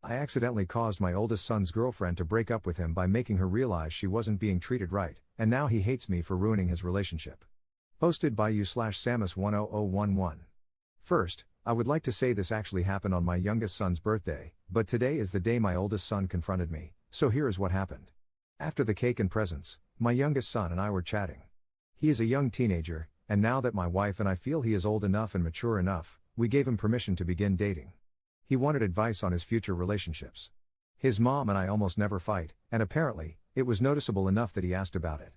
I accidentally caused my oldest son's girlfriend to break up with him by making her realize she wasn't being treated right, and now he hates me for ruining his relationship. Posted by you/Samus10011. First, I would like to say this actually happened on my youngest son's birthday, but today is the day my oldest son confronted me, so here is what happened. After the cake and presents, my youngest son and I were chatting. He is a young teenager, and now that my wife and I feel he is old enough and mature enough, we gave him permission to begin dating. He wanted advice on his future relationships. His mom and I almost never fight, and apparently, it was noticeable enough that he asked about it.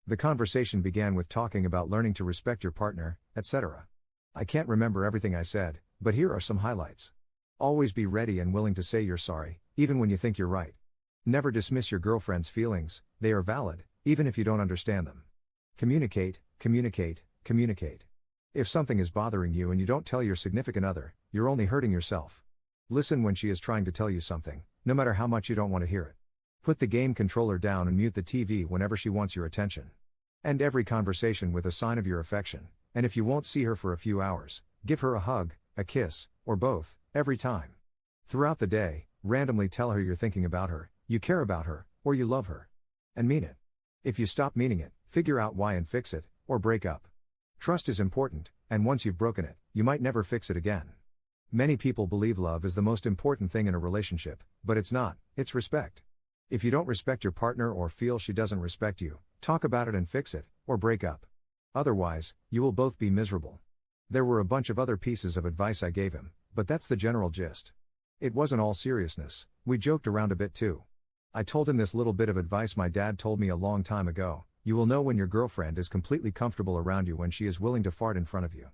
The conversation began with talking about learning to respect your partner, etc. I can't remember everything I said, but here are some highlights. Always be ready and willing to say you're sorry, even when you think you're right. Never dismiss your girlfriend's feelings, they are valid, even if you don't understand them. Communicate, communicate, communicate. If something is bothering you and you don't tell your significant other, you're only hurting yourself. Listen when she is trying to tell you something, no matter how much you don't want to hear it. Put the game controller down and mute the TV whenever she wants your attention. End every conversation with a sign of your affection, and if you won't see her for a few hours, give her a hug, a kiss, or both, every time. Throughout the day, randomly tell her you're thinking about her, you care about her, or you love her. And mean it. If you stop meaning it, figure out why and fix it, or break up. Trust is important, and once you've broken it, you might never fix it again. Many people believe love is the most important thing in a relationship, but it's not, it's respect. If you don't respect your partner or feel she doesn't respect you, talk about it and fix it, or break up. Otherwise, you will both be miserable. There were a bunch of other pieces of advice I gave him, but that's the general gist. It wasn't all seriousness, we joked around a bit too. I told him this little bit of advice my dad told me a long time ago: you will know when your girlfriend is completely comfortable around you when she is willing to fart in front of you.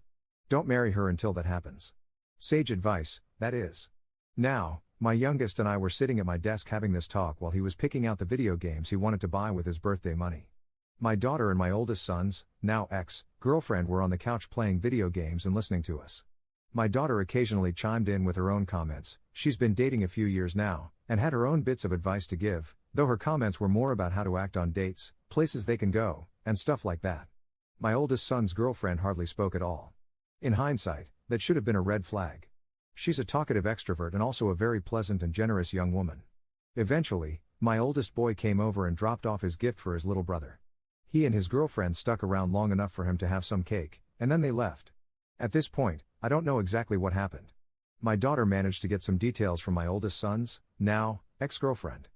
Don't marry her until that happens. Sage advice, that is. Now, my youngest and I were sitting at my desk having this talk while he was picking out the video games he wanted to buy with his birthday money. My daughter and my oldest son's, now ex-girlfriend, were on the couch playing video games and listening to us. My daughter occasionally chimed in with her own comments. She's been dating a few years now, and had her own bits of advice to give, though her comments were more about how to act on dates, places they can go, and stuff like that. My oldest son's girlfriend hardly spoke at all. In hindsight, that should have been a red flag. She's a talkative extrovert and also a very pleasant and generous young woman. Eventually, my oldest boy came over and dropped off his gift for his little brother. He and his girlfriend stuck around long enough for him to have some cake, and then they left. At this point, I don't know exactly what happened. My daughter managed to get some details from my oldest son's, now, ex-girlfriend.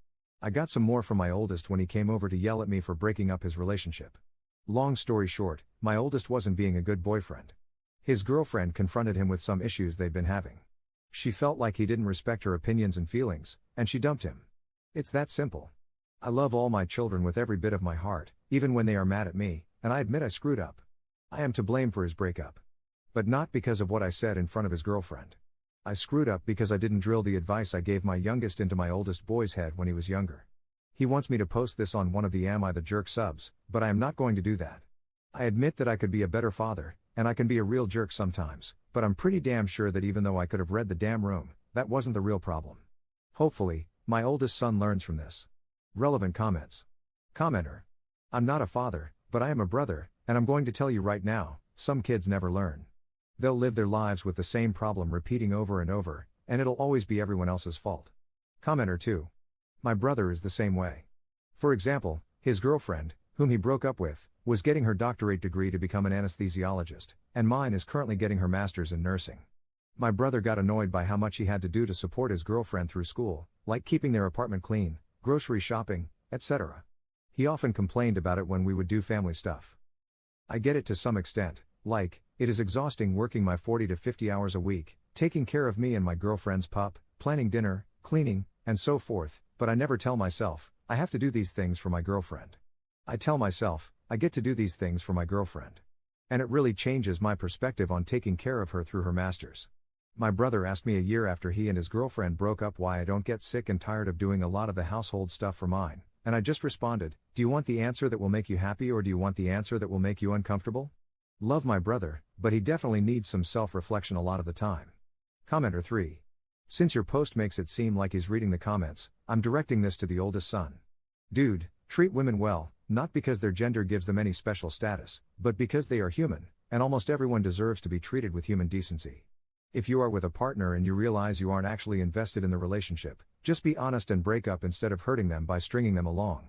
I got some more from my oldest when he came over to yell at me for breaking up his relationship. Long story short, my oldest wasn't being a good boyfriend. His girlfriend confronted him with some issues they'd been having. She felt like he didn't respect her opinions and feelings, and she dumped him. It's that simple. I love all my children with every bit of my heart, even when they are mad at me, and I admit I screwed up. I am to blame for his breakup. But not because of what I said in front of his girlfriend. I screwed up because I didn't drill the advice I gave my youngest into my oldest boy's head when he was younger. He wants me to post this on one of the Am I the Jerk subs, but I am not going to do that. I admit that I could be a better father, and I can be a real jerk sometimes, but I'm pretty damn sure that even though I could have read the damn room, that wasn't the real problem. Hopefully, my oldest son learns from this. Relevant comments. Commenter. I'm not a father, but I am a brother, and I'm going to tell you right now, some kids never learn. They'll live their lives with the same problem repeating over and over, and it'll always be everyone else's fault. Commenter 2. My brother is the same way. For example, his girlfriend, whom he broke up with, was getting her doctorate degree to become an anesthesiologist, and mine is currently getting her master's in nursing. My brother got annoyed by how much he had to do to support his girlfriend through school, like keeping their apartment clean, grocery shopping, etc. He often complained about it when we would do family stuff. I get it to some extent, like, it is exhausting working my 40 to 50 hours a week, taking care of me and my girlfriend's pup, planning dinner, cleaning, and so forth, but I never tell myself, I have to do these things for my girlfriend. I tell myself, I get to do these things for my girlfriend. And it really changes my perspective on taking care of her through her masters. My brother asked me a year after he and his girlfriend broke up why I don't get sick and tired of doing a lot of the household stuff for mine, and I just responded, do you want the answer that will make you happy or do you want the answer that will make you uncomfortable? Love my brother, but he definitely needs some self-reflection a lot of the time. Commenter 3. Since your post makes it seem like he's reading the comments, I'm directing this to the oldest son. Dude, treat women well, not because their gender gives them any special status, but because they are human, and almost everyone deserves to be treated with human decency. If you are with a partner and you realize you aren't actually invested in the relationship, just be honest and break up instead of hurting them by stringing them along.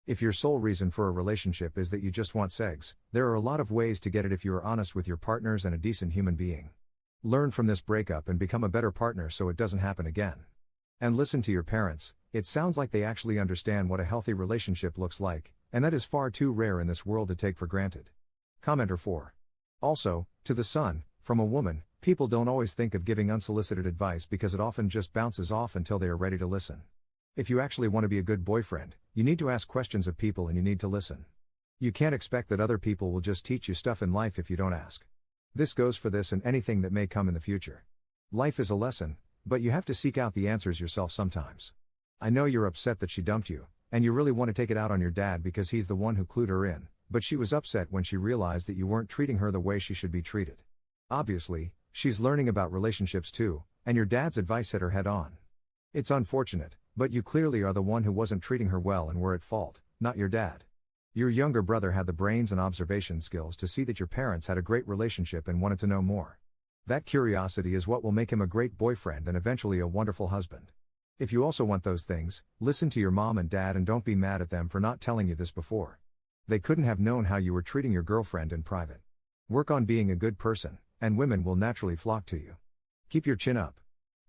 If your sole reason for a relationship is that you just want sex, there are a lot of ways to get it if you are honest with your partners and a decent human being. Learn from this breakup and become a better partner so it doesn't happen again. And listen to your parents. It sounds like they actually understand what a healthy relationship looks like, and that is far too rare in this world to take for granted. Commenter 4. Also, to the son, from a woman, people don't always think of giving unsolicited advice because it often just bounces off until they are ready to listen. If you actually want to be a good boyfriend, you need to ask questions of people and you need to listen. You can't expect that other people will just teach you stuff in life if you don't ask. This goes for this and anything that may come in the future. Life is a lesson, but you have to seek out the answers yourself sometimes. I know you're upset that she dumped you, and you really want to take it out on your dad because he's the one who clued her in, but she was upset when she realized that you weren't treating her the way she should be treated. Obviously, she's learning about relationships too, and your dad's advice hit her head on. It's unfortunate, but you clearly are the one who wasn't treating her well and were at fault, not your dad. Your younger brother had the brains and observation skills to see that your parents had a great relationship and wanted to know more. That curiosity is what will make him a great boyfriend and eventually a wonderful husband. If you also want those things, listen to your mom and dad and don't be mad at them for not telling you this before. They couldn't have known how you were treating your girlfriend in private. Work on being a good person, and women will naturally flock to you. Keep your chin up.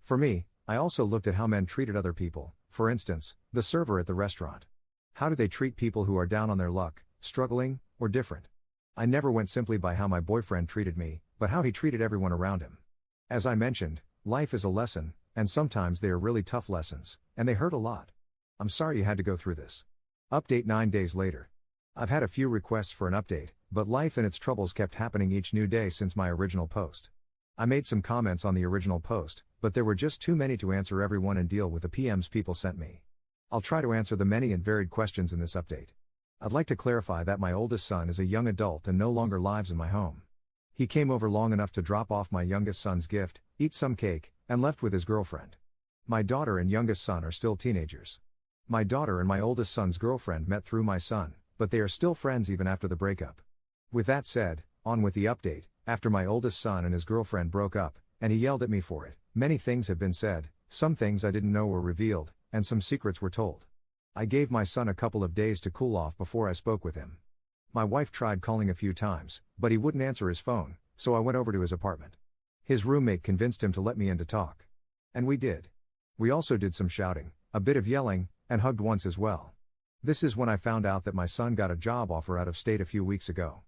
For me, I also looked at how men treated other people, for instance, the server at the restaurant. How do they treat people who are down on their luck, struggling, or different? I never went simply by how my boyfriend treated me, but how he treated everyone around him. As I mentioned, life is a lesson, and sometimes they are really tough lessons, and they hurt a lot. I'm sorry you had to go through this. Update 9 days later. I've had a few requests for an update, but life and its troubles kept happening each new day since my original post. I made some comments on the original post, but there were just too many to answer everyone and deal with the PMs people sent me. I'll try to answer the many and varied questions in this update. I'd like to clarify that my oldest son is a young adult and no longer lives in my home. He came over long enough to drop off my youngest son's gift, eat some cake, and left with his girlfriend. My daughter and youngest son are still teenagers. My daughter and my oldest son's girlfriend met through my son, but they are still friends even after the breakup. With that said, on with the update. After my oldest son and his girlfriend broke up, and he yelled at me for it, many things have been said, some things I didn't know were revealed, and some secrets were told. I gave my son a couple of days to cool off before I spoke with him. My wife tried calling a few times, but he wouldn't answer his phone, so I went over to his apartment. His roommate convinced him to let me in to talk. And we did. We also did some shouting, a bit of yelling, and hugged once as well. This is when I found out that my son got a job offer out of state a few weeks ago.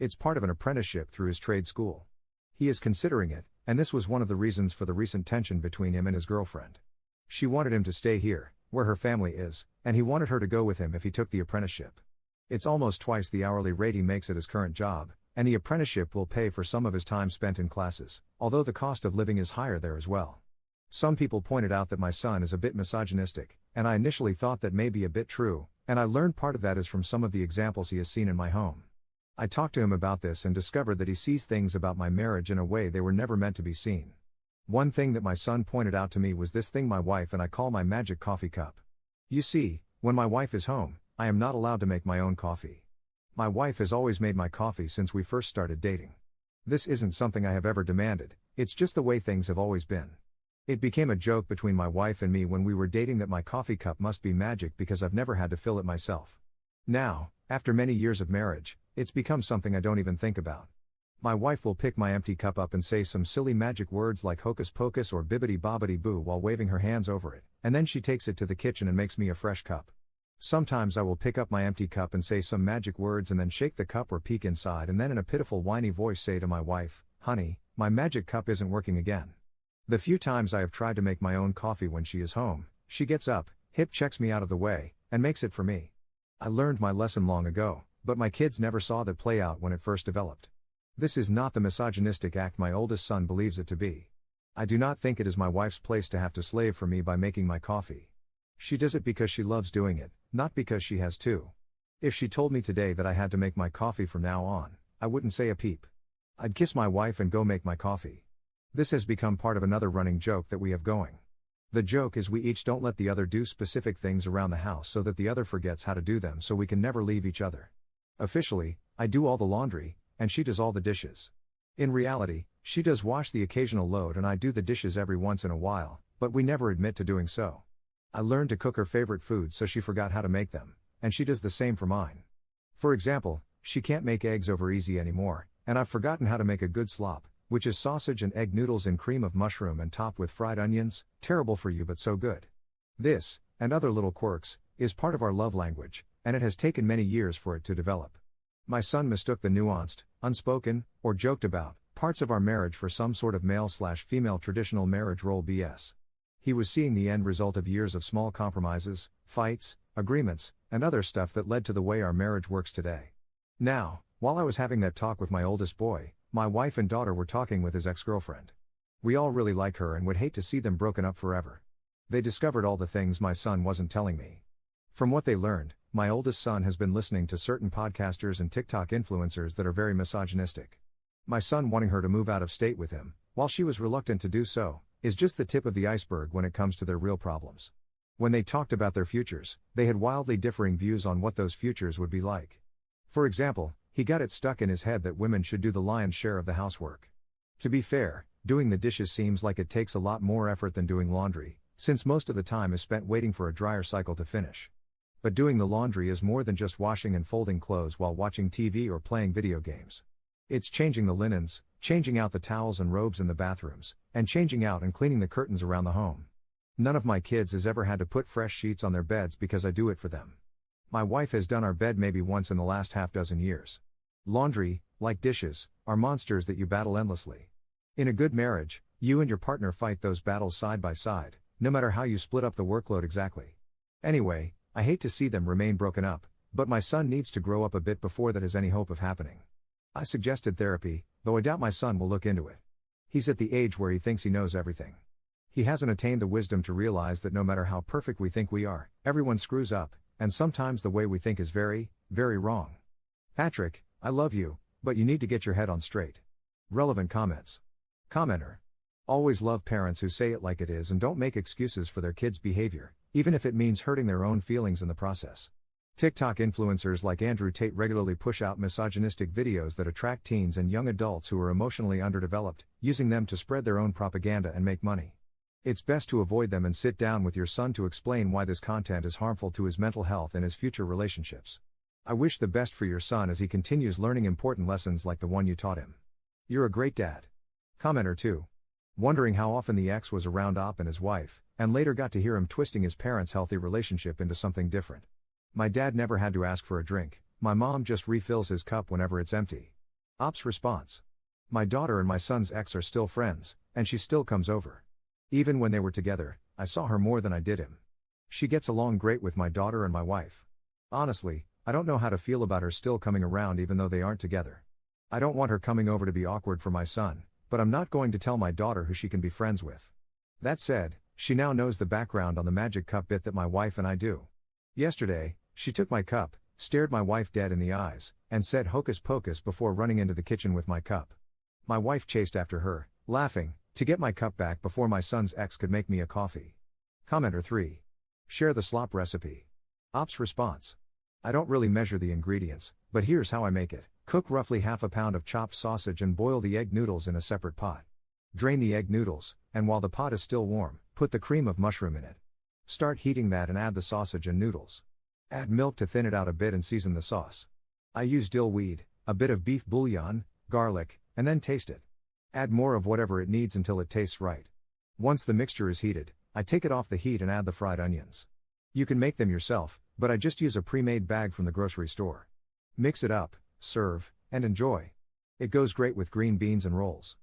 It's part of an apprenticeship through his trade school. He is considering it, and this was one of the reasons for the recent tension between him and his girlfriend. She wanted him to stay here, where her family is, and he wanted her to go with him if he took the apprenticeship. It's almost twice the hourly rate he makes at his current job, and the apprenticeship will pay for some of his time spent in classes, although the cost of living is higher there as well. Some people pointed out that my son is a bit misogynistic, and I initially thought that may be a bit true, and I learned part of that is from some of the examples he has seen in my home. I talked to him about this and discovered that he sees things about my marriage in a way they were never meant to be seen. One thing that my son pointed out to me was this thing my wife and I call my magic coffee cup. You see, when my wife is home, I am not allowed to make my own coffee. My wife has always made my coffee since we first started dating. This isn't something I have ever demanded, it's just the way things have always been. It became a joke between my wife and me when we were dating that my coffee cup must be magic because I've never had to fill it myself. Now, after many years of marriage, it's become something I don't even think about. My wife will pick my empty cup up and say some silly magic words like hocus pocus or bibbidi bobbidi boo while waving her hands over it, and then she takes it to the kitchen and makes me a fresh cup. Sometimes I will pick up my empty cup and say some magic words and then shake the cup or peek inside and then in a pitiful whiny voice say to my wife, "Honey, my magic cup isn't working again." The few times I have tried to make my own coffee when she is home, she gets up, hip checks me out of the way, and makes it for me. I learned my lesson long ago, but my kids never saw that play out when it first developed. This is not the misogynistic act my oldest son believes it to be. I do not think it is my wife's place to have to slave for me by making my coffee. She does it because she loves doing it, not because she has to. If she told me today that I had to make my coffee from now on, I wouldn't say a peep. I'd kiss my wife and go make my coffee. This has become part of another running joke that we have going. The joke is we each don't let the other do specific things around the house so that the other forgets how to do them so we can never leave each other. Officially, I do all the laundry, and she does all the dishes. In reality, She does wash the occasional load and I do the dishes every once in a while, but we never admit to doing so. I learned to cook her favorite foods so she forgot how to make them, and she does the same for mine. For example, she can't make eggs over easy anymore, and I've forgotten how to make a good slop, which is sausage and egg noodles in cream of mushroom and topped with fried onions, terrible for you but so good. This, and other little quirks, is part of our love language, and it has taken many years for it to develop. My son mistook the nuanced, unspoken, or joked about, parts of our marriage for some sort of male/female traditional marriage role BS. He was seeing the end result of years of small compromises, fights, agreements, and other stuff that led to the way our marriage works today. Now, while I was having that talk with my oldest boy, my wife and daughter were talking with his ex-girlfriend. We all really like her and would hate to see them broken up forever. They discovered all the things my son wasn't telling me. From what they learned, my oldest son has been listening to certain podcasters and TikTok influencers that are very misogynistic. My son wanting her to move out of state with him, while she was reluctant to do so, is just the tip of the iceberg when it comes to their real problems. When they talked about their futures, they had wildly differing views on what those futures would be like. For example, he got it stuck in his head that women should do the lion's share of the housework. To be fair, doing the dishes seems like it takes a lot more effort than doing laundry, since most of the time is spent waiting for a dryer cycle to finish. But doing the laundry is more than just washing and folding clothes while watching TV or playing video games. It's changing the linens, changing out the towels and robes in the bathrooms, and changing out and cleaning the curtains around the home. None of my kids has ever had to put fresh sheets on their beds because I do it for them. My wife has done our bed maybe once in the last half dozen years. Laundry, like dishes, are monsters that you battle endlessly. In a good marriage, you and your partner fight those battles side by side, no matter how you split up the workload exactly. Anyway, I hate to see them remain broken up, but my son needs to grow up a bit before that has any hope of happening. I suggested therapy, though I doubt my son will look into it. He's at the age where he thinks he knows everything. He hasn't attained the wisdom to realize that no matter how perfect we think we are, everyone screws up, and sometimes the way we think is very, very wrong. Patrick, I love you, but you need to get your head on straight. Relevant comments. Commenter. Always love parents who say it like it is and don't make excuses for their kids' behavior, even if it means hurting their own feelings in the process. TikTok influencers like Andrew Tate regularly push out misogynistic videos that attract teens and young adults who are emotionally underdeveloped, using them to spread their own propaganda and make money. It's best to avoid them and sit down with your son to explain why this content is harmful to his mental health and his future relationships. I wish the best for your son as he continues learning important lessons like the one you taught him. You're a great dad. Commenter 2. Wondering how often the ex was around Op and his wife, and later got to hear him twisting his parents' healthy relationship into something different. My dad never had to ask for a drink, my mom just refills his cup whenever it's empty. Op's response. My daughter and my son's ex are still friends, and she still comes over. Even when they were together, I saw her more than I did him. She gets along great with my daughter and my wife. Honestly, I don't know how to feel about her still coming around even though they aren't together. I don't want her coming over to be awkward for my son, but I'm not going to tell my daughter who she can be friends with. That said, she now knows the background on the magic cup bit that my wife and I do. Yesterday, she took my cup, stared my wife dead in the eyes, and said hocus pocus before running into the kitchen with my cup. My wife chased after her, laughing, to get my cup back before my son's ex could make me a coffee. Commenter 3. Share the slop recipe. Op's response. I don't really measure the ingredients, but here's how I make it. Cook roughly half a pound of chopped sausage and boil the egg noodles in a separate pot. Drain the egg noodles, and while the pot is still warm, put the cream of mushroom in it. Start heating that and add the sausage and noodles. Add milk to thin it out a bit and season the sauce. I use dill weed, a bit of beef bouillon, garlic, and then taste it. Add more of whatever it needs until it tastes right. Once the mixture is heated, I take it off the heat and add the fried onions. You can make them yourself, but I just use a pre-made bag from the grocery store. Mix it up, serve, and enjoy. It goes great with green beans and rolls.